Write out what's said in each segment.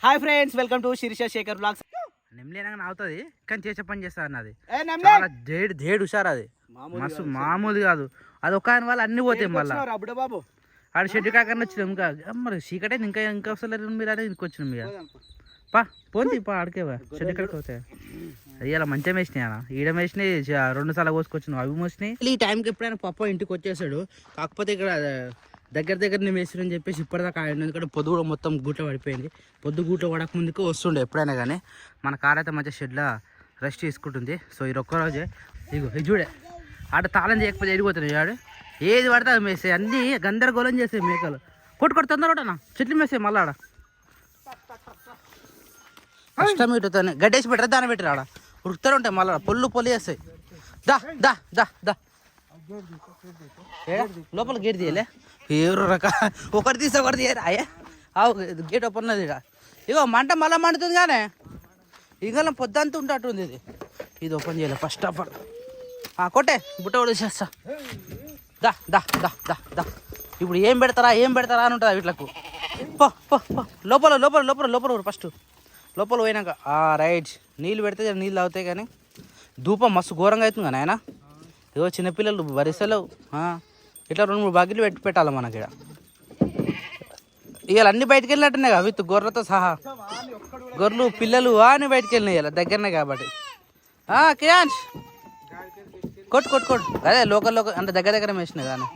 Hi friends, welcome to Shirisha Shekhar blogs. నెమ్లేనగా అవుతుంది కానీ చేసే పని చేస్తా అన్నది నెమ్లే చాలా దేడు హుషారు. అది మస్తు మామూలు కాదు. అది ఒక ఆయన వాళ్ళు అన్ని పోతాయి. మళ్ళీ అబ్బుడ బాబు ఆడ షెడ్ కాకన్నా వచ్చినాం. ఇంకా మరి చీకటే ఇంకా వస్తలేరు మీరు అనేది ఇంకొచ్చినాం. ఇక పా పోంది పా ఆడికేవా షెడ్ ఎక్కడికి పోతాయి. అది ఇలా మంచిగా వేసినాయి అన్న. ఈడ వేసినాయి 2 సార్లు కోసుకొచ్చినాం. అవి మోసినాయి. ఈ టైంకి ఎప్పుడైనా పప్ప ఇంటికి వచ్చేసాడు. కాకపోతే ఇక్కడ దగ్గర నేను వేసిరని చెప్పేసి ఇప్పటిదాకా ఆయన, ఎందుకంటే పొద్దు కూడా మొత్తం గూట పడిపోయింది. పొద్దు గూట పడక ముందుకు వస్తుండే ఎప్పుడైనా కానీ. మన కార్ అయితే మంచిగా షెడ్లో రెస్ట్ తీసుకుంటుంది. సో ఈ ఒక్కరోజే ఇగో ఇది చూడే ఆడ తాళం చేయకపోతే ఎడిపోతున్నాయి. ఆడు ఏది పడితే అది మేసాయి. అన్నీ గందరగోళం చేసాయి మేకలు. కొట్టు తొందరనా చెట్లు మేసాయి. మళ్ళీ ఆడ కష్టం ఇటుతానే గడ్డేసి పెట్టరా దాన్ని పెట్టరు. ఆడ ఉరుకుతూనే ఉంటాయి. మళ్ళీ పొల్లు వేస్తాయి. దా దా దా దా లోపల గేట్ తీయలే ఎవరు రక ఒకటి తీసి ఒకటి తీయరా. అయ్యా గేట్ ఓపెన్ ఉన్నది. ఇగో మంట మళ్ళీ మండుతుంది. కానీ ఇంకా పొద్దంతా ఉంటట్టుంది. ఇది ఓపెన్ చేయలే. ఫస్ట్ ఆఫ్ ఆల్ కొట్టే బుట్ట కూడా చేస్తా. దా దా దా దా దా ఇప్పుడు ఏం పెడతారా అని ఉంటుంది వీటిలకు. లోపల ఫస్ట్ లోపల పోయినాక రైట్ నీళ్ళు పెడితే నీళ్ళు తాగుతాయి. కానీ ధూపం మస్తు ఘోరంగా అవుతుంది కానీ ఆయన. ఇగో చిన్నపిల్లలు వరిసెలవు. ఇట్లా 2-3 బకెట్లు పెట్టాలి మనకి. ఇవాళ అన్ని బయటకు వెళ్ళినట్టున్నాయి కదా విత్ గొర్రెలతో సహా. గొర్రెలు పిల్లలు అని బయటకు వెళ్ళినాయి ఇలా దగ్గరనే కాబట్టి. కియాన్స్ కొట్టు అదే లోకల్ అంటే దగ్గర వేసినాయి దాన్ని.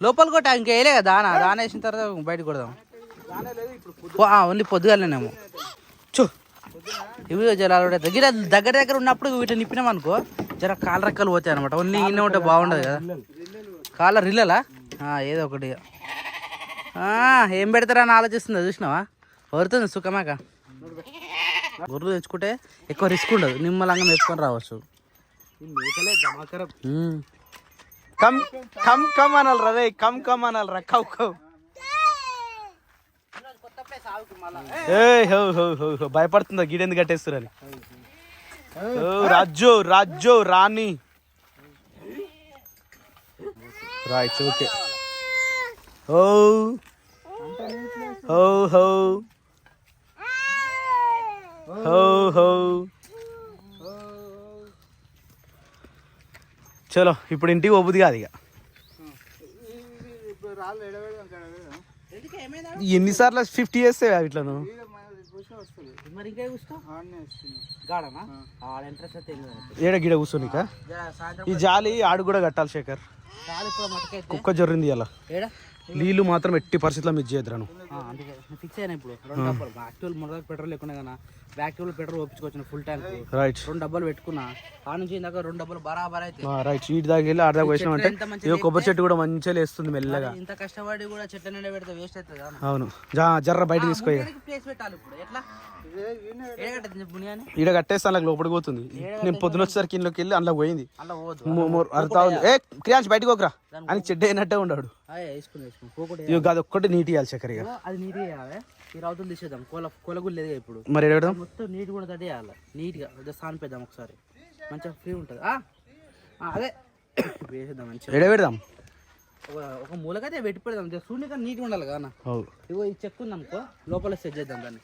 లోపల కొట్టి ఇంకా వేయలే కదా దాన వేసిన తర్వాత బయటకు కొడదాం. ఓన్లీ పొద్దుగాలేనేమో. ఇవి జలాలు దగ్గర ఉన్నప్పుడు వీటిని నిప్పినాం అనుకో జర కాళ్ళ రెక్కలు పోతాయి అనమాట. ఓన్లీ ఇన్నే ఉంటే బాగుండదు కదా. కాళ్ళ రిల్లలా ఏదో ఒకటి ఏం పెడతారా అని ఆలోచిస్తుందా చూసినావా. వరుతుంది సుఖమాక. గొర్రెలు తెచ్చుకుంటే ఎక్కువ రిస్క్ ఉండదు. నిమ్మలంగా మెచ్చుకొని రావచ్చు. కమ్ అనాలరా రే. కమ్ అనాలరా. కవ్ భయపడుతుందా గిడెందుకు కట్టేస్తురని. రాజ్జో రాణి రైట్ ఓకే. చలో ఇప్పుడు ఇంటికి పోబుద్ది కాదు. ఇక ఎన్నిసార్లు 50 చేస్తే ఇట్లా ఏడ గిడ కూర్చోనిక. ఈ జాలి ఆడు కూడా కట్టాలి శేఖర్. కుక్క జొర్రింది అలా. నీళ్ళు మాత్రం ఎట్టి పరిస్థితుల్లో మిస్ చేయద్దురాను. ఫిక్స్ అయినా ఇప్పుడు 2 డబ్బాలు యాక్చువల్ మొదటి పెట్రోల్ లేకుండా కదా. యాక్చువల్ పెట్రోల్ ఒప్పించుకొచ్చిన ఫుల్ ట్యాంక్. రైట్ 2 డబ్బాలు పెట్టుకున్నా. ఆ నుంచి ఇందాక 2 డబ్బాలు బరాబర్ అయితే రైట్. ఇటు దాకా వెళ్ళి ఆడదాకా పోయినా అంటే కొబ్బరి చెట్టు కూడా మంచిగా లేస్తుంది మెల్లగా. ఇంత కష్టపడి కూడా చెట్ల నిండా పెడితే వేస్ట్ అవుతుంది. అవును జర్ర బయట తీసుకో. ప్లేస్ పెట్టాలి ఇప్పుడు ఎట్లా ఈడ కట్టేస్తే అందులో లోపలికి పోతుంది. నేను పొద్దున వచ్చేసరికి ఇంట్లోకి వెళ్ళి అందులో పోయింది. అర్థం ఏ క్రియాన్స్ బయటకు ఒకరా అని చెడ్డ అయినట్టే ఉన్నాడు. అది ఒక్కటి నీట్ ఇవ్వాలి చక్కెర. అది నీట్ చేయాలి. ఈ రౌతులు తీసేద్దాం. కొలగులు లేదు ఇప్పుడు. మరి మొత్తం నీట్ కూడా తట్టేయాలి. నీట్గా సానిపేద్దాం ఒకసారి. మంచిగా ఫ్రీ ఉంటుంది. అదే వేసేద్దాం మంచిగా. ఎడ పెడదాం. ఒక మూలకైతే పెట్టి పెడదాం. సూర్యునికా నీట్గా ఉండాలి కదా. ఇగో ఈ చెక్ ఉంది అనుకో లోపల సెట్ చేద్దాం దాన్ని.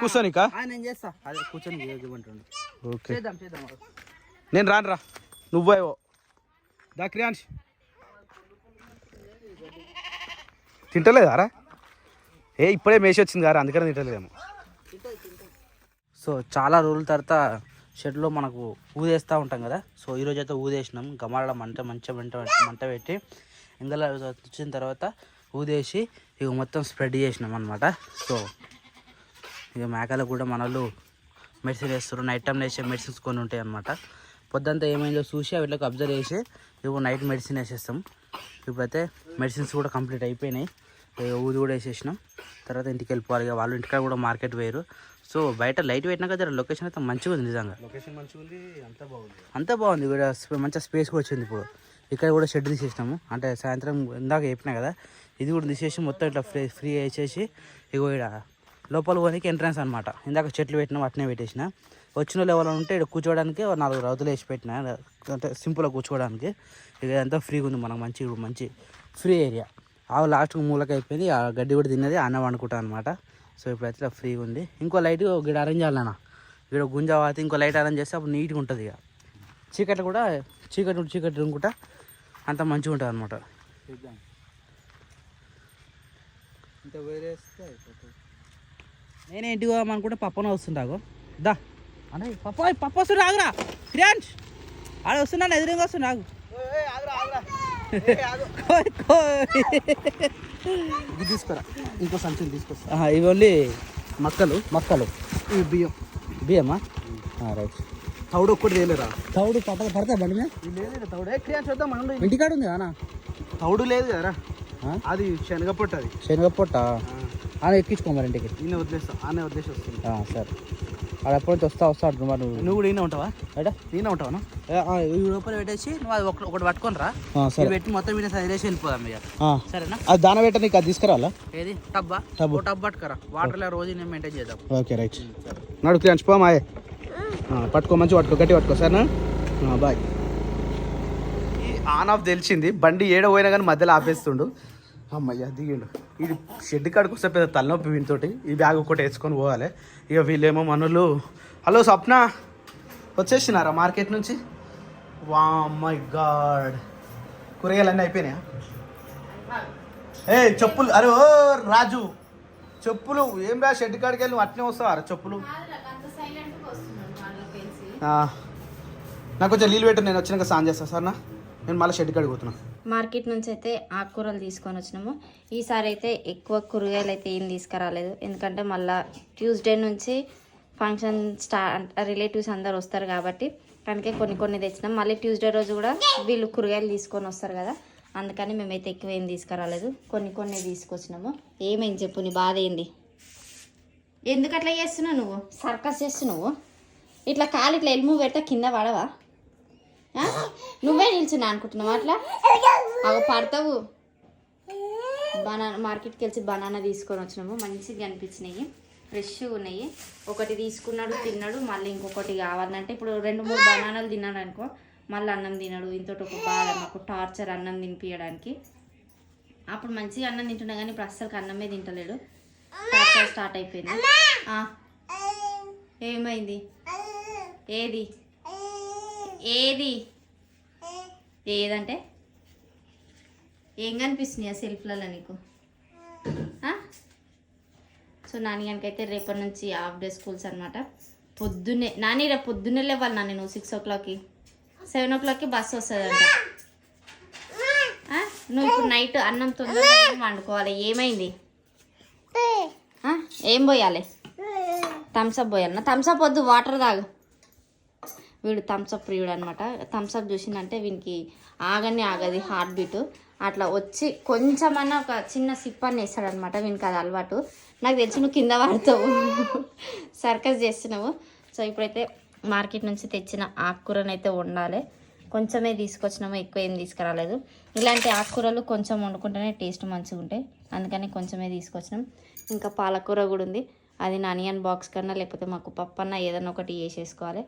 కూర్చోనికా నేను చేస్తా. అదే కూర్చొని చేద్దాం. నేను రా నువ్వో దా క్రియాన్స్. తింటలేదారా? ఇప్పుడే మేసి వచ్చింది కదా అందుకని తింటలేదేమో. సో చాలా రోజుల తర్వాత షెడ్లో మనకు ఊదేస్తూ ఉంటాం కదా. సో ఈరోజు అయితే ఊదేసినాం. గమాల మంట పెట్టి ఇందులో వచ్చిన తర్వాత ఊదేసి ఇక మొత్తం స్ప్రెడ్ చేసినాం అనమాట. సో ఇక మేకలకు కూడా మన వాళ్ళు మెడిసిన్ వేస్తారు. నైట్ టైం వేసే మెడిసిన్స్ కొన్ని ఉంటాయి అనమాట. పొద్దుంతా ఏమైందో చూసి వీళ్ళకి అబ్జర్వ్ చేసి ఇప్పుడు నైట్ మెడిసిన్ వేసేస్తాం. ఇప్పుడైతే మెడిసిన్స్ కూడా కంప్లీట్ అయిపోయినాయి. ఊది కూడా వేసేసినాం. తర్వాత ఇంటికి వెళ్ళిపోవాలి. ఇక వాళ్ళు ఇంటికాడ కూడా మార్కెట్ వేయరు. సో బయట లైట్ పెట్టినాక జర లొకేషన్ అయితే మంచిగా ఉంది. నిజంగా లొకేషన్ మంచిగా ఉంది. అంతా బాగుంది. కూడా మంచిగా స్పేస్ కూడా వచ్చింది. ఇప్పుడు ఇక్కడ కూడా షెడ్ తీసేసినాము. అంటే సాయంత్రం ఇందాక చెప్పినా కదా. ఇది కూడా తీసేసి మొత్తం ఇట్లా ఫ్రీ వేసేసి ఇగో ఇక్కడ లోపల పోనీకి ఎంట్రన్స్ అనమాట. ఇందాక చెట్లు పెట్టినా వాటినే పెట్టేసిన. వచ్చిన లెవెల్ ఉంటే ఇక్కడ కూర్చోవడానికి 4 రౌతులు వేసి పెట్టిన. అంటే సింపుల్గా కూర్చోవడానికి. ఇక అంతా ఫ్రీగా ఉంది మనకు. మంచి ఫ్రీ ఏరియా. ఆవు లాస్ట్కి మూలకి అయిపోయింది, ఆ గడ్డి కూడా తిన్నది, అన్నం వండుకుంటాను అనమాట. సో ఇప్పుడైతే ఇలా ఫ్రీగా ఉంది. ఇంకో లైట్ గిడ అరేంజ్ చేయాలన్నా, ఇక్కడ గుంజ వాత ఇంకో లైట్ అరేంజ్ చేస్తే అప్పుడు నీట్గా ఉంటుంది. ఇక చీకట్లు కూడా చీకటి రుంకుంటా అంత మంచిగా ఉంటుంది అనమాట. నేనేంటి అనుకుంటే పప్పన వస్తుంటాగు దా అంటే పప్ప వస్తుండే ఆగురా క్రియాన్స్ ఆడ వస్తున్నా ఎదురుగా వస్తుండే ఆగు ఇది తీసుకురా ఇంకో సంచులు తీసుకొస్తా. ఇవి ఓన్లీ మక్కలు ఇవి బియ్యమా రైట్. తౌడు ఒక్కటి తేలేరా? తౌడు పడతా బండి మీద లేదు. తౌడు క్రియాన్స్ వద్దాం మనం ఇంటికాడ ఉంది అన్న. తౌడు లేదు కదరా, అది శనగపొట్టు. అది శనగపొట్ట ఆనే ఎక్కించుకోమరి ఇంటికి. ఈయన వదిలేస్తా, ఆనే వదిలేసి వస్తుంది. సరే ఆడ ఎప్పటి నుంచి వస్తా మరి నువ్వు కూడా ఈయన ఉంటావా? బయట ఈయన ఉంటావా? ఈ లోపల పెట్టేసి నువ్వు అది ఒకటి పట్టుకొని రా. సరే పెట్టి మొత్తం మీద వదిలేసి వెళ్ళిపోదాం ఇక. సరేనా? అది దాన పెట్ట నీకు అది తీసుకురాలా? ఏది టబ్ పట్టుకురా, వాటర్లో రోజు నేను మెయింటైన్ చేద్దాం. Okay right. నడు క్రియాన్స్ పో మాయే పట్టుకో, మంచి పట్టుకో, గట్టి పట్టుకో. సరేనా? బాయ్. ఈ ఆన్ ఆఫ్ తెలిసింది, బండి ఏడ పోయినా కానీ మధ్యలో ఆపేస్తుండు. అమ్మయ్య దిగిండు. ఇది షెడ్ కాడికి వస్తే పెద్ద తలనొప్పి వీనితోటి. ఈ బ్యాగ్ ఒకటి వేసుకొని పోవాలి. ఇక వీళ్ళేమో మనలు హలో స్వప్న వచ్చేసినారా మార్కెట్ నుంచి? వా మై గాడ్, కూరగాయలు అయిపోయినాయా? చెప్పులు, అరే ఓ రాజు చెప్పులు ఏం రా, షెడ్ కాడికి వెళ్ళి అట్నే వస్తావా చెప్పులు? నాకు కొంచెం నీళ్ళు పెట్టు, నేను వచ్చినాక స్నానం చేస్తాను. సరేనా? నేను మళ్ళీ షెడ్ కాడికి పోతున్నా. మార్కెట్ నుంచి అయితే ఆకుకూరలు తీసుకొని వచ్చినాము. ఈసారి అయితే ఎక్కువ కూరగాయలు అయితే ఏం తీసుకురాలేదు, ఎందుకంటే మళ్ళీ ట్యూస్డే నుంచి ఫంక్షన్ రిలేటివ్స్ అందరు వస్తారు కాబట్టి కనుక కొన్ని తెచ్చినాం. మళ్ళీ ట్యూస్డే రోజు కూడా వీళ్ళు కూరగాయలు తీసుకొని వస్తారు కదా, అందుకని మేమైతే ఎక్కువ ఏం తీసుకురాలేదు, కొన్ని తీసుకొచ్చినాము. ఏమైంది చెప్పు, నీ బాధ ఏంది? ఎందుకు అట్లా చేస్తున్నావు నువ్వు? సర్కస్ చేస్తున్నావు, ఇట్లా కాలు ఇట్లా ఎల్ము పెట్ట కింద పడవా? నువ్వే నిల్చున్నా అనుకుంటున్నావు అట్లా? అవి పడతావు. బనానా మార్కెట్కి వెళ్ళి బనానా తీసుకొని వచ్చినాము, మంచిగా అనిపించినాయి, ఫ్రెష్గా ఉన్నాయి. ఒకటి తీసుకున్నాడు, తిన్నాడు, మళ్ళీ ఇంకొకటి కావాలంటే ఇప్పుడు 2-3 బనానాలు తిన్నాడు అనుకో, మళ్ళీ అన్నం తిన్నాడు. ఇంతటి ఒక బాధ మాకు, టార్చర్ అన్నం తినిపించడానికి. అప్పుడు మంచిగా అన్నం తింటున్నా కానీ ఇప్పుడు అస్సలు అన్నమే తింటలేడు, టార్చర్ స్టార్ట్ అయిపోయింది. ఏమైంది? ఏదంటే ఏం కనిపిస్తున్నాయి ఆ సెల్ఫ్లలో నీకు? సో నాన్నగానికైతే రేపటి నుంచి హాఫ్ డే స్కూల్స్ అనమాట. పొద్దున్నే రేపు పొద్దున్నే లేవాలి నాన్న, నువ్వు 6 o'clockకి 7 o'clockకి బస్సు వస్తుందంట. నువ్వు ఇప్పుడు నైట్ అన్నం తొందరగా వండుకోవాలి. ఏమైంది? ఏం పోయాలి? థమ్స్అప్ పోయాలన్నా? థమ్స్అప్ వద్దు, వాటర్ తాగు. వీడు థమ్స్అప్ ప్రియుడు అనమాట. థమ్స్అప్ చూసిందంటే వీనికి ఆగది హార్ట్ బీటు. అట్లా వచ్చి కొంచెమన్నా ఒక చిన్న సిప్ అని వేస్తాడనమాట. వీనికి అది అలవాటు. నాకు తెలిసి నువ్వు కింద పడతావు, సర్కస్ చేస్తున్నావు. సో ఇప్పుడైతే మార్కెట్ నుంచి తెచ్చిన ఆకుకూరను అయితే వండాలి. కొంచెమే తీసుకొచ్చినాము, ఎక్కువ ఏం తీసుకురాలేదు. ఇలాంటి ఆకుకూరలు కొంచెం వండుకుంటేనే టేస్ట్ మంచిగా ఉంటాయి, అందుకని కొంచెమే తీసుకొచ్చినాం. ఇంకా పాలకూర కూడా ఉంది, అది ఆనియన్ బాక్స్ కన్నా లేకపోతే మాకు పప్పు అన్న ఏదన్నా ఒకటి వేసేసుకోవాలి.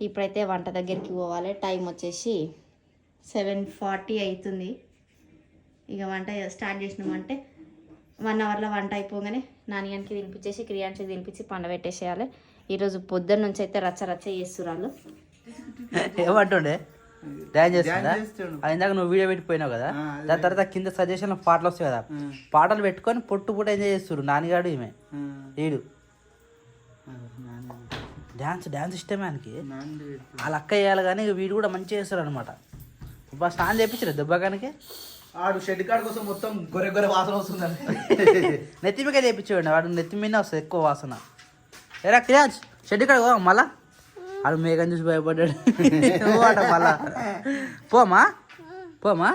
ఇప్పుడైతే వంట దగ్గరికి పోవాలి. టైం వచ్చేసి 7:40 అవుతుంది. ఇక వంట స్టార్ట్ చేసినామంటే 1 అవర్లో వంట అయిపోగానే నానియానికి తినిపించేసి క్రియాన్స్కి తినిపించి పండబెట్టేసేయాలి. ఈరోజు పొద్దున్న నుంచి అయితే రచ్చ చేస్తున్నారు. ఏమంటుండే డ్యాన్స్ చేస్తుందా? అది ఇందాక నువ్వు వీడియో పెట్టిపోయినావు కదా, దాని తర్వాత కింద సజెషన్లో పాటలు వస్తాయి కదా, పాటలు పెట్టుకొని పొట్టు ఎంజాయ్ చేస్తున్నారు నాన్నగాడు ఈమె వీడు. డ్యాన్స్ ఇష్టమే ఆయనకి, వాళ్ళ అక్క వేయాలి కానీ వీడు కూడా మంచిగా చేస్తారు అనమాట. స్నానం చేయించరు దెబ్బకానికి. ఆడు షెడ్ కాడ కోసం మొత్తం గొర్రె వాసన వస్తుందని నెత్తి మీద చేయించేవాడు. వాడు నెత్తి మీద వస్తుంది ఎక్కువ వాసన. ఏరా క్రియాన్స్ షెడ్ కాడ పోదాం మళ్ళా? ఆడు మేఘం చూసి భయపడ్డాడు మళ్ళా. పోమా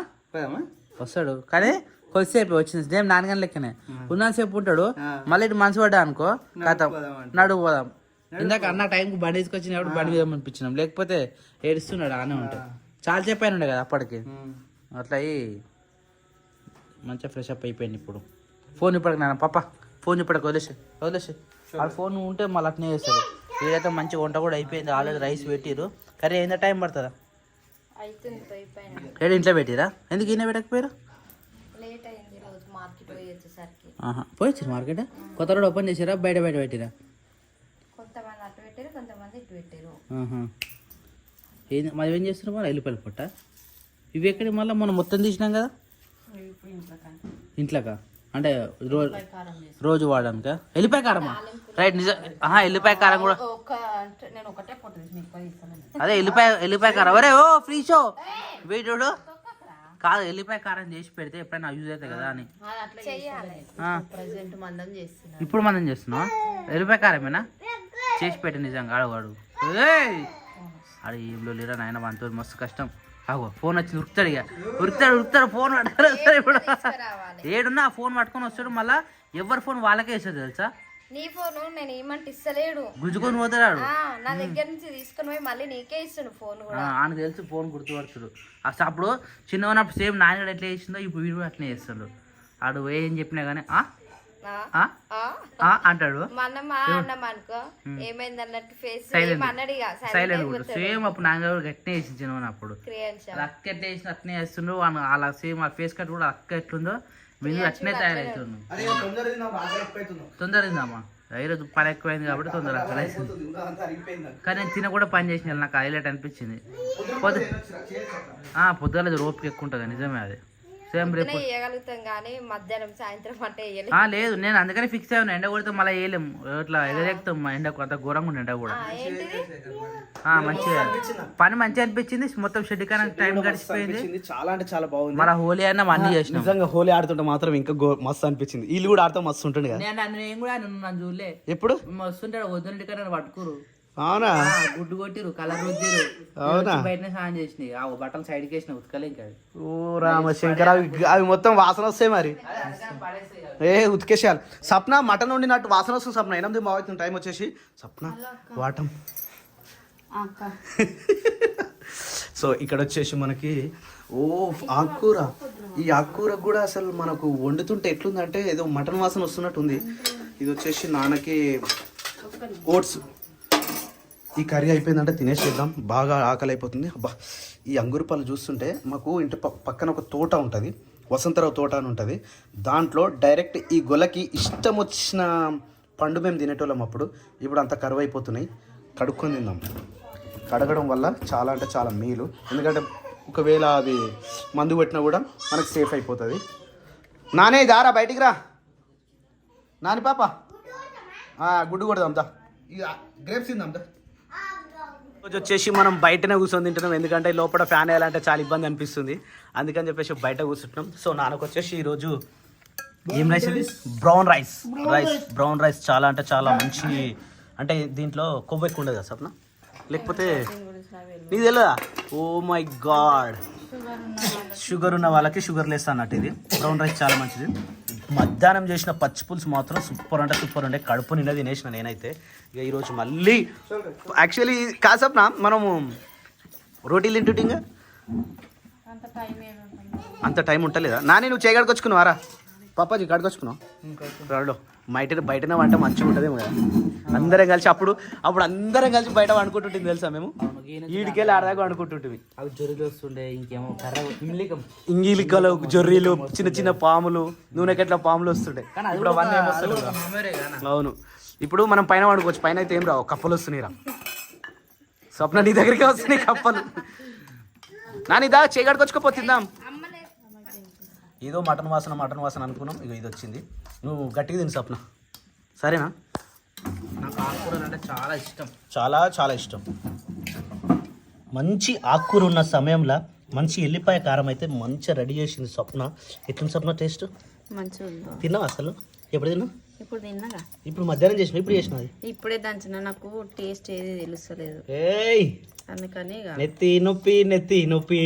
వస్తాడు కానీ కొద్దిసేపు వచ్చింది, సేమ్ నాన్నగాని లెక్కనే ఉన్నంతసేపు ఉంటాడు. మళ్ళీ ఇటు మనసు పడ్డా అనుకో కథ నడువు పోదాం. ఇందాక అన్న టైంకి బండి తీసుకొచ్చినప్పుడు బండి మీద పంపించినాం, లేకపోతే ఏడుస్తున్నాడు ఆనే ఉంటాయి. చాలా చెప్పాను ఉండే కదా అప్పటికి. అట్లా అయ్యి మంచిగా ఫ్రెష్ అప్ అయిపోయింది. ఇప్పుడు ఫోన్ ఇప్పటికి నాన్న పాప ఫోన్ ఇప్పటికి వదిలేసి ఆ ఫోన్ ఉంటే మళ్ళీ అట్నే చేస్తాడు. వీడైతే మంచిగా వంట కూడా అయిపోయింది, ఆల్రెడీ రైస్ పెట్టిరు. కర్రీ ఎంత టైం పడుతుందా? ఇంట్లో పెట్టిరా? ఎందుకు ఈయన పెట్టకపోయారు? పోయొచ్చు మార్కెట్ కొత్త రోడ్ ఓపెన్ చేసారా బయట పెట్టిరా? కొంతమంది అటు పెట్టారు, కొంతమంది ఇటు పెట్టారు. మరి ఏం చేస్తున్నారు మరి ఎల్లిపాయలు పొట్ట ఇవి ఎక్కడి మళ్ళీ మనం మొత్తం తీసినాం కదా ఇంట్లోకా అంటే రోజు వాడడానికా? ఎల్లిపాయ కారమా? రైట్ నిజం. ఎల్లిపాయ కారం కూడా నేను ఒకటే పొట్టు తీసిన అదే ఎల్లిపాయ కారం. అరే ఓ ఫ్రీ షో వీడు కాదు ఎల్లిపాయ కారం చేసి పెడితే ఎప్పుడైనా యూజ్ అవుతాయి కదా అని ఇప్పుడు మనం చేస్తున్నావా? ఎల్లిపాయ కారమేనా చేసి పెట్టి నిజంగా అడగాడు అడు ఏం లేరా నాయన మనతో మస్తు కష్టం. ఫోన్ వచ్చి ఉరుకుతాడు ఫోన్ పట్టుకొని ఇప్పుడు ఏడున్నా ఫోన్ పట్టుకొని వస్తాడు. మళ్ళీ ఎవరి ఫోన్ వాళ్ళకే ఇస్తుంది తెలుసా? నీ ఫోన్ నేను ఏమంటే ఇస్తలేడు, గుంజుకొని పోతాడు. నా దగ్గర నుంచి తీసుకొని పోయి మళ్ళీ నీకే ఇస్తాడు ఫోన్ కూడా. ఆయనకు తెలుసు ఫోన్ గుర్తుపడుతుడు. అసలు అప్పుడు చిన్న ఉన్నప్పుడు సేమ్ నాన్నగాడు ఎట్లా చేసిందో ఇప్పుడు వీడు అట్లనే చేస్తాడు. ఆడు ఏం చెప్పినా కానీ అంటాడు. సేమ్ అప్పుడు నాన్నగారు గట్టినే చేసి చిన్న అప్పుడు అక్క ఎట్లా చేసిన అట్నే చేస్తుండ్రు. అలా సేమ్ ఆ ఫేస్ కట్ కూడా అక్క ఎట్లుందో మీరు అట్నే తయారవుతున్నాం. తొందర తిందామా? ఈరోజు పని ఎక్కువైంది కాబట్టి తొందర కానీ నేను తిన కూడా పని చేసిన నాకు హైలైట్ అనిపించింది. పొద్దుగల రోపుకి ఎక్కువ ఉంటుంది నిజమే. అది సేమ్ రేపు కానీ మధ్యాహ్నం సాయంత్రం అంటే లేదు నేను అందుకని ఫిక్స్ అయ్యాను. ఎండ కొడితే మళ్ళీ వేయలేము ఇట్లా ఎగరేస్తాం. మా ఎండ అంత ఘోరంగా ఉండే ఎండ కూడా మంచిగా పని మంచిగా అనిపించింది. మొత్తం షెడ్ కానీ టైం గడిచిపోయింది. చాలా అంటే చాలా బాగుంది. మన హోలీ అన్న అన్ని చేసిన నిజంగా హోలీ ఆడుతుంటే మాత్రం ఇంకా మస్తు అనిపించింది. వీళ్ళు కూడా ఆడుతూ మస్తు ఉంటుంది కదా. నేను కూడా నన్ను చూడలే ఎప్పుడు మస్తుంటాడు వద్దుంటి కానీ పట్టుకోరు. అవునా? గుడ్డు కొట్టిరు కలర్ రుద్దిరు. అవునా? బయటనే స్నానం చేసినాయి ఆ బట్టలు సైడ్కి వేసిన ఉతకలే ఇంకా. ఓ రామశంకర్ అవి మొత్తం వాసన వస్తాయి మరి. ఉతికేసేయాలి. సప్న మటన్ వండినట్టు వాసన వస్తుంది. సప్న 8 బాగుతుంది టైం వచ్చేసి. సప్న వాటం. సో ఇక్కడ వచ్చేసి మనకి ఆకుకూర. ఈ ఆకుకూర కూడా అసలు మనకు వండుతుంటే ఎట్లుందంటే ఏదో మటన్ వాసన వస్తున్నట్టు ఉంది. ఇది వచ్చేసి నాన్నకి ఓట్స్. ఈ కర్రీ అయిపోయిందంటే తినేసేద్దాం. బాగా ఆకలి అయిపోతుంది. అబ్బా ఈ అంగురు పళ్ళు చూస్తుంటే మాకు ఇంటి పక్కన ఒక తోట ఉంటుంది, వసంతరావు తోట అని ఉంటుంది. దాంట్లో డైరెక్ట్ ఈ గొలకి ఇష్టం వచ్చిన పండు మేము తినేటోళ్ళం అప్పుడు. ఇప్పుడు అంత కరువు అయిపోతున్నాయి. కడుక్కొని తిందాం. కడగడం వల్ల చాలా అంటే చాలా మేలు. ఎందుకంటే ఒకవేళ అది మందు పెట్టినా కూడా మనకు సేఫ్ అయిపోతుంది. నానే దారా బయటికి రా నాని పాప. గుడ్డు కొడదాందా ఇక గ్రేప్స్ తిందాందా. రోజు వచ్చేసి మనం బయటనే కూర్చొని తింటున్నాం. ఎందుకంటే లోపల ఫ్యాన్ వేయాలంటే చాలా ఇబ్బంది అనిపిస్తుంది. అందుకని చెప్పేసి బయట కూర్చుంటున్నాం. సో నాన్నకు వచ్చేసి ఈరోజు ఏం రైస్ ఇది? బ్రౌన్ రైస్ చాలా అంటే చాలా మంచి. అంటే దీంట్లో కొవ్వు ఎక్కువ ఉండదు కదా సప్న? లేకపోతే నీకు తెలియదా? ఓ మై గాడ్, షుగర్ ఉన్న వాళ్ళకి షుగర్ లెస్ అన్నట్టు ఇది. బ్రౌన్ రైస్ చాలా మంచిది. మధ్యాహ్నం చేసిన పచ్చి పులుసు మాత్రం సూపర్ అంటే సూపర్ ఉండే. కడుపు నిండా తినేసిన నేనైతే. ఇక ఈరోజు మళ్ళీ యాక్చువల్లీ కాసప్నా మనము రోటీలు తింటుంటే ఇంకా అంత టైం ఉంటలేదా? నాని నువ్వు చేయగడుకొచ్చుకున్నావారా? పాపాజీ కడుకొచ్చుకున్నావు రాడు. బయటనే వంట మంచిగా ఉంటుంది కదా. అందరం కలిసి అప్పుడు అందరం కలిసి బయట వండుకుంటుంటుంది తెలుసా? మేము ఈడికెళ్ళి ఆడదాకా వండుకుంటుంటుంది. అవి జొర్రీలు వస్తుండే, ఇంకేమో ఇంగిలికలు, జొర్రీలు, చిన్న చిన్న పాములు, నూనెకెట్ల పాములు వస్తుండే. ఇప్పుడు అవన్నీ ఏమొస్తుంది? అవును. ఇప్పుడు మనం పైన వండుకోవచ్చు. పైన అయితే ఏం రావు, కప్పలు వస్తున్నాయి రా. స్వప్న నీ దగ్గరికి వస్తున్నాయి కప్పలు. నాని దా చేయగడుకొచ్చుకోపోతుందాం. ఏదో మటన్ వాసన అనుకున్నాం. ఇక ఇది వచ్చింది. నువ్వు గట్టిగా తిని స్వప్న, సరేనా? నాకు ఆకుకూరలు అంటే చాలా ఇష్టం, చాలా ఇష్టం. మంచి ఆకుకూర ఉన్న సమయంలో మంచి ఎల్లిపాయ కారం అయితే మంచిగా రెడీ చేసింది స్వప్న. ఎట్లుంది స్వప్న టేస్ట్? మంచిగా తిన్నావా అసలు? ఎప్పుడు తిన్నావు? ఇప్పుడు తిన్నాగా. ఇప్పుడు మధ్యాహ్నం చేసిన, ఇప్పుడు చేసినది ఇప్పుడే దంచిన. నాకు టేస్ట్ ఏది తెలుస్తలేదు. అందుకని నెత్తి నొప్పి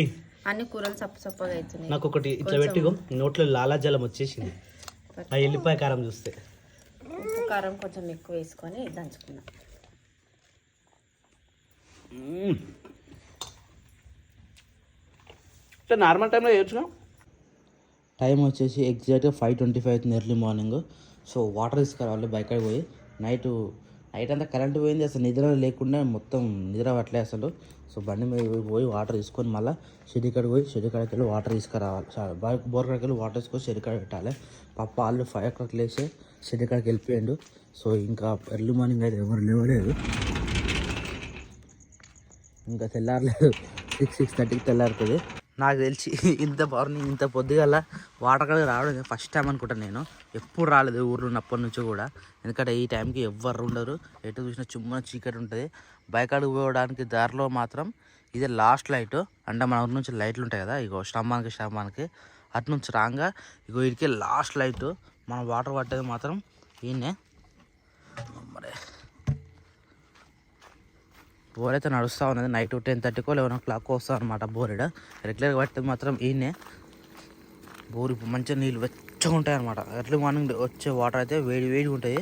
అన్ని కూరలు చప్పగా అవుతున్నాయి. నాకు ఒకటి ఇట్లా పెట్టుకో, నోట్లో లాలాజలం వచ్చేసింది ఆ ఎల్లిపాయ కారం చూస్తే. ఉప్పు కారం కొంచెం ఎక్కువ వేసుకొని దంచుకున్నా. నార్మల్ టైంలో వేయచ్చుగా. టైం వచ్చేసి ఎగ్జాక్ట్గా 5:25 అవుతుంది ఎర్లీ మార్నింగ్. సో వాటర్ తీసుకురావాలి బైక్ పోయి. నైట్ నైట్ అంతా కరెంట్ పోయింది, అసలు నిద్ర లేకుండా మొత్తం నిద్ర పట్టలే అసలు. సో బండి మీద పోయి వాటర్ తీసుకొని మళ్ళీ షెడ్ కాడికి పోయి షెడ్ కాడికి వెళ్ళి వాటర్ తీసుకురావాలి. బోర్ కాడికి వెళ్ళి వాటర్ తీసుకొని షెడ్ కాడ పెట్టాలి. పప్ప ఆల్రెడీ 5 o'clock లేచి షెడ్ కాడికి వెళ్ళిపోయాడు. సో ఇంకా ఎర్లీ మార్నింగ్ అయితే ఎవరు లేవలేదు, ఇంకా తెల్లారలేదు. 6:30కి తెల్లారుతుంది. నాకు తెలిసి ఇంత మార్నింగ్ ఇంత పొద్దుగల వాటర్ కాడికి రావడం ఫస్ట్ టైం అనుకుంటాను నేను. ఎప్పుడు రాలేదు ఊర్లో ఉన్నప్పటి నుంచి కూడా. ఎందుకంటే ఈ టైంకి ఎవ్వరు ఉండరు, ఎటు చూసినా చుమ్మన చీకటి ఉంటుంది. బైకాడికి పోవడానికి దారిలో మాత్రం ఇదే లాస్ట్ లైట్. అంటే మన ఊరి నుంచి లైట్లు ఉంటాయి కదా, ఇగో స్తంభానికి అటు నుంచి రాగా ఇగో ఇడికే లాస్ట్ లైట్. మనం వాటర్ పట్టేది మాత్రం ఈయనే. మరి బోర్ అయితే నడుస్తూ ఉన్నది. నైట్ 10:30కో 11 o'clock వస్తాం అనమాట బోర్. ఇక్కడ రెగ్యులర్గా పట్టేది మాత్రం ఈయనే. బోర్ ఇప్పుడు మంచిగా నీళ్ళు వెచ్చగా ఉంటాయి అనమాట. ఎర్లీ మార్నింగ్ వచ్చే వాటర్ అయితే వేడిగా ఉంటాయి.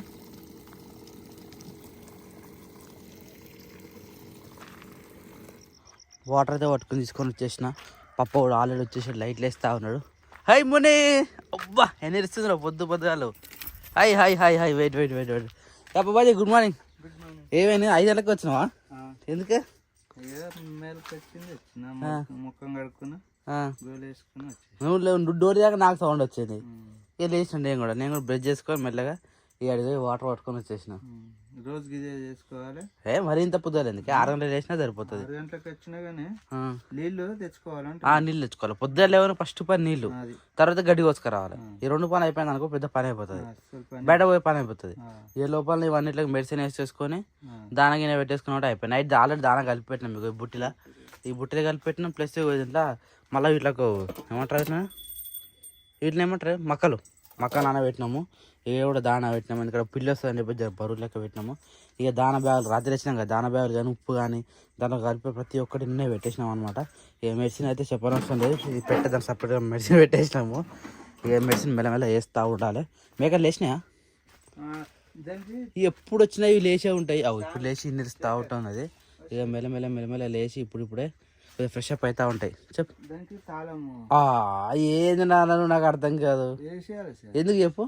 వాటర్ అయితే పట్టుకుని తీసుకొని వచ్చేసిన. పప్ప కూడా ఆల్రెడీ వచ్చేసి లైట్లు వేస్తూ ఉన్నాడు. హై ముని, అబ్బా ఎన్నిస్తుందిరా పొద్దుగాలు. Hi wait Baji, good morning. ఏమైనా 5 గంటలకు వచ్చినావా? ఎందుకే? నువ్వు డోర్ దాకా నాకు సౌండ్ వచ్చేది. ఇక లేచిన నేను కూడా బ్రష్ చేసుకొని మెల్లగా ఇక అడిగి వాటర్ పట్టుకొని వచ్చేసిన. రోజుకి ఇదే చేసుకోవాలి. మరి ఇంత పొద్దుగా ఎందుకు? 6 గంటలకు వేసినా సరిపోతుంది. 6 గంటలకు వచ్చినా కానీ నీళ్ళు తెచ్చుకోవాలంటే నీళ్ళు తెచ్చుకోవాలి. పొద్దుగా లేవని ఫస్ట్ పని నీళ్ళు, తర్వాత గడ్డి కోసుకురావాలి. ఈ 2 పని అయిపోయింది అనుకో పెద్ద పని అయిపోతుంది, బయట పోయే పని అయిపోతుంది. ఈ లోపల ఇవన్నిట్లకి మెడిసిన్ వేసేసుకొని దాన గిన్నె పెట్టేసుకున్నట్టు అయిపోయి. నైట్ ఆల్రెడీ దాన కలిపి పెట్టినాం మీకు బుట్టిలో. ఈ బుట్టిలో కలిపి పెట్టినాం. ప్లస్ ఇట్లా మళ్ళీ వీటికి ఏమంటారు, వీటిని ఏమంటారు, మక్క నానబెట్టినాము. ఇవి కూడా దానా పెట్టినాము. ఇక్కడ పిల్లి వస్తుందని చెప్పి బరువు లెక్క పెట్టినాము. ఇక దాన బ్యాగులు రాత్రి వచ్చినాం కదా, దాన బ్యాగులు కానీ ఉప్పు కానీ దాంట్లో కలిపి ప్రతి ఒక్కటి నిన్నే పెట్టేసినాం అనమాట. ఇక మెడిసిన్ అయితే చెప్పనవసరం లేదు, ఇది దాన్ని సపరేట్గా మెడిసిన్ పెట్టేసినాము. ఇక మెడిసిన్ మెల్లమెల్ల వేస్తూ ఉండాలి. మేకలు లేచినాయా? ఎప్పుడు వచ్చినా ఇవి లేచే ఉంటాయి. ఇప్పుడు లేచి నిలుస్తూ ఉంటుంది. ఇక మెల్లమెల్ల లేచి ఇప్పుడిప్పుడే ఫ్రెష్ అప్ అవుతా ఉంటాయి. చెప్పు. ఏంది నాన్న, నాకు అర్థం కాదు. ఎందుకు చెప్పు?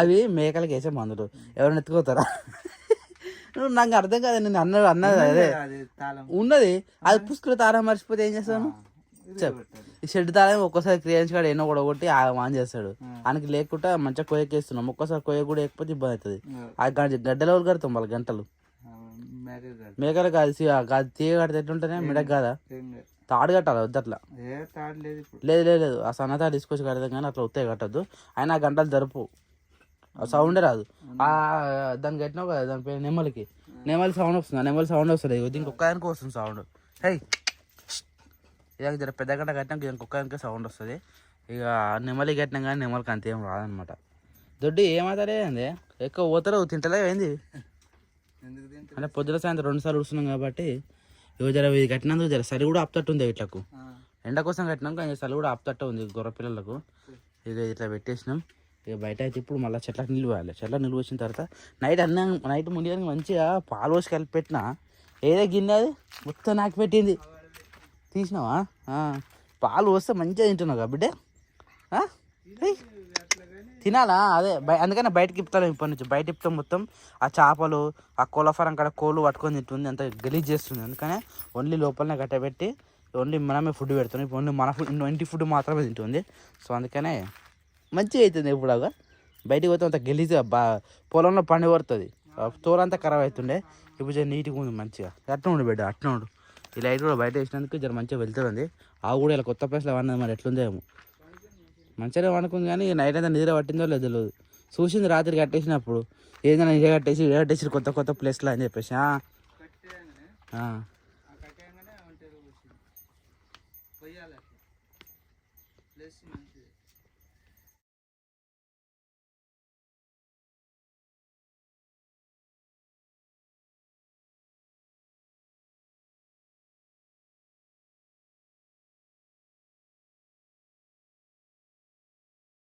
అవి మేకలకి వేసే మందులు, ఎవరైనా ఎత్తుకోతారా? నువ్వు నాకు అర్థం కాదు. నేను అన్నది అదే ఉన్నది. అది పుష్కలు తాళం మర్చిపోతే ఏం చేస్తాను చెప్పు. ఈ షెడ్ తాళం ఒక్కోసారి క్రియేన్స్ కాడ ఎన్నో కూడా కొట్టి ఆన్ చేస్తాడు. ఆయనకి లేకుండా మంచిగా కొయ్యకేస్తున్నాం. ఒక్కోసారి కొయ్య కూడా ఎక్కిపోతే ఇబ్బంది అవుతుంది. ఆ గడ్డల వాళ్ళు కడతాం వాళ్ళ గంటలు. మేకలు కాదు తీగ కడితే ఎట్లుంటేనే మిడక్ కాదా, తాడు కట్టాలి. వద్దు అట్లా. లేదు ఆ సన్నతాడు తీసుకొచ్చి కడతాం కానీ అట్లా ఉత్తే కట్టద్దు. అయినా ఆ గంటలు జరుపు, సౌండే రాదు. దాన్ని కట్టినావు కదా, దాని పేరు నెమలి సౌండ్ వస్తుంది. నెమలి సౌండ్ వస్తుంది. దీనికి ఒక్కదానికి వస్తుంది సౌండ్. హై ఇదాక జర పెద్ద గంట కట్టినాక దీనికి ఒక్కదానికే సౌండ్ వస్తుంది. ఇక నెమలి కట్టినాం కానీ నెమలికి అంతేం రాదనమాట. దొడ్డి ఏమవుతారే అండి, ఎక్కువ పోతారు తింటలే ఏంది అంటే పొద్దున సాయంత్రం 2 సార్లు ఉడుస్తున్నాం కాబట్టి ఇవి జర ఇది కట్టినందుకు జర చలి కూడా ఆపుతట్టు ఉంది. వీటికి ఎండ కోసం కట్టినాం కానీ చలి కూడా ఆపుతట్టు ఉంది గొర్రె పిల్లలకు. ఇక ఇట్లా పెట్టేసినాం. ఇక బయట అయితే ఇప్పుడు మళ్ళీ చెట్లకు నిల్వ వేయాలి. చెట్లకు నిల్వ వచ్చిన తర్వాత నైట్ ముందుగానికి మంచిగా పాలు పోసి కలిపి పెట్టిన ఏదో గిన్నె అది మొత్తం నాకు పెట్టింది. తీసినావా? పాలు పోస్తే మంచిగా తింటున్నావు కాబట్టి తినాలా? అదే అందుకనే బయటకి ఇప్పుతాను. ఇప్పటి నుంచి బయట ఇప్పుతాం. మొత్తం ఆ చేపలు, ఆ కోళ్ళఫారం కాడ కోళ్ళు పట్టుకొని తింటుంది, అంత గలీజ్ చేస్తుంది. అందుకనే ఓన్లీ లోపలనే కట్టబెట్టి ఓన్లీ మనమే ఫుడ్ పెడుతున్నాం. ఇప్పుడు ఓన్లీ మన ఇంటి ఫుడ్ మాత్రమే తింటుంది. సో అందుకనే మంచిగా అవుతుంది. ఎప్పుడుగా బయటికి పోతే అంత గలీజ్గా పొలంలో పండి పడుతుంది, తోలంతా ఖరాబ్ అవుతుండే. ఇప్పుడు నీట్గా ఉంది మంచిగా. అట్లా ఉండు బిడ్డ, అట్లా ఉండు. ఈ లైట్ కూడా బయట వేసినందుకు జర మంచిగా వెళ్తుంది. ఆ కూడా ఇలా కొత్త ప్లేస్లో వన్నది, మరి ఎట్లుందేమో. మంచిగా అనుకుంది కానీ నైట్ అంతా నిద్ర పట్టిందో లేదో తెలియదు. చూసింది రాత్రి కట్టేసినప్పుడు, ఏదైనా ఇదే కట్టేసి కొత్త ప్లేస్లో అని చెప్పేసి.